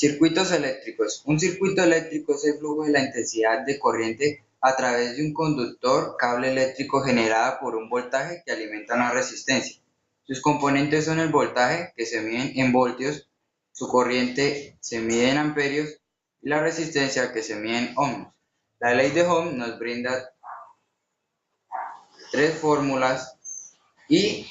Circuitos eléctricos. Un circuito eléctrico es el flujo de la intensidad de corriente a través de un conductor cable eléctrico generada por un voltaje que alimenta una resistencia. Sus componentes son el voltaje, que se mide en voltios, su corriente se mide en amperios y la resistencia, que se mide en ohms. La ley de Ohm nos brinda tres fórmulas y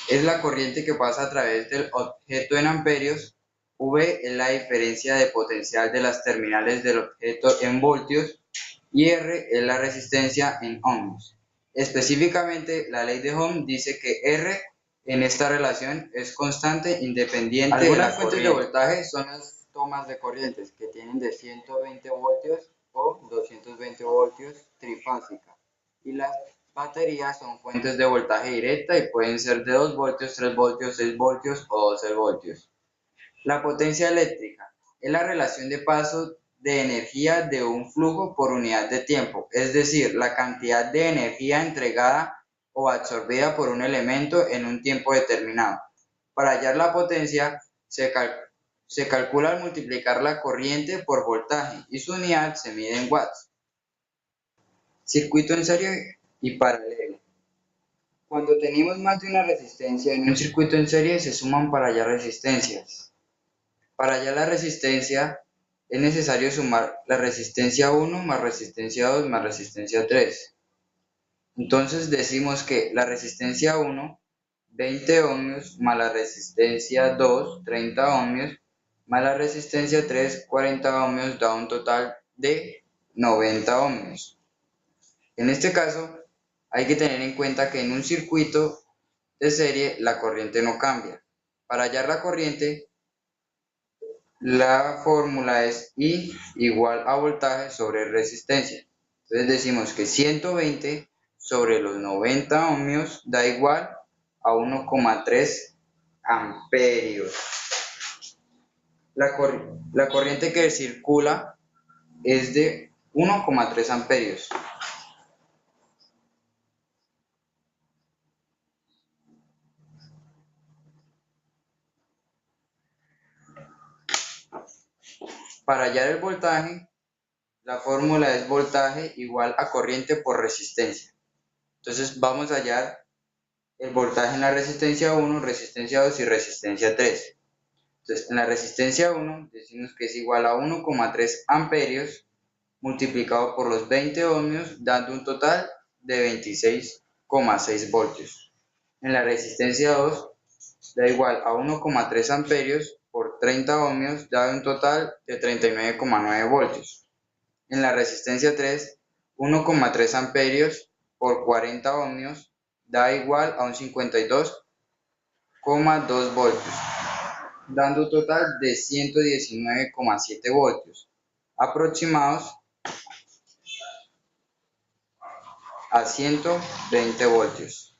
es la corriente que pasa a través del objeto en amperios. V es la diferencia de potencial de las terminales del objeto en voltios y R es la resistencia en ohms. Específicamente, la ley de Ohm dice que R en esta relación es constante independiente de la corriente. Algunas fuentes de voltaje son las tomas de corrientes que tienen de 120 voltios o 220 voltios trifásica, y las baterías son fuentes de voltaje directa y pueden ser de 2 voltios, 3 voltios, 6 voltios o 12 voltios. La potencia eléctrica es la relación de paso de energía de un flujo por unidad de tiempo, es decir, la cantidad de energía entregada o absorbida por un elemento en un tiempo determinado. Para hallar la potencia, se calcula al multiplicar la corriente por voltaje y su unidad se mide en watts. Circuito en serie y paralelo. Cuando tenemos más de una resistencia en un circuito en serie, se suman para hallar resistencias. Para hallar la resistencia es necesario sumar la resistencia 1 más resistencia 2 más resistencia 3. Entonces decimos que la resistencia 1, 20 ohmios, más la resistencia 2, 30 ohmios, más la resistencia 3, 40 ohmios, da un total de 90 ohmios. En este caso, hay que tener en cuenta que en un circuito de serie la corriente no cambia. Para hallar la corriente, la fórmula es I igual a voltaje sobre resistencia. Entonces decimos que 120 sobre los 90 ohmios da igual a 1,3 amperios. La corriente que circula es de 1,3 amperios. Para hallar el voltaje, la fórmula es voltaje igual a corriente por resistencia. Entonces vamos a hallar el voltaje en la resistencia 1, resistencia 2 y resistencia 3. Entonces en la resistencia 1 decimos que es igual a 1,3 amperios multiplicado por los 20 ohmios, dando un total de 26,6 voltios. En la resistencia 2 da igual a 1,3 amperios por 30 ohmios, da un total de 39,9 voltios. En la resistencia 3, 1,3 amperios por 40 ohmios da igual a un 52,2 voltios, dando un total de 119,7 voltios, aproximados a 120 voltios.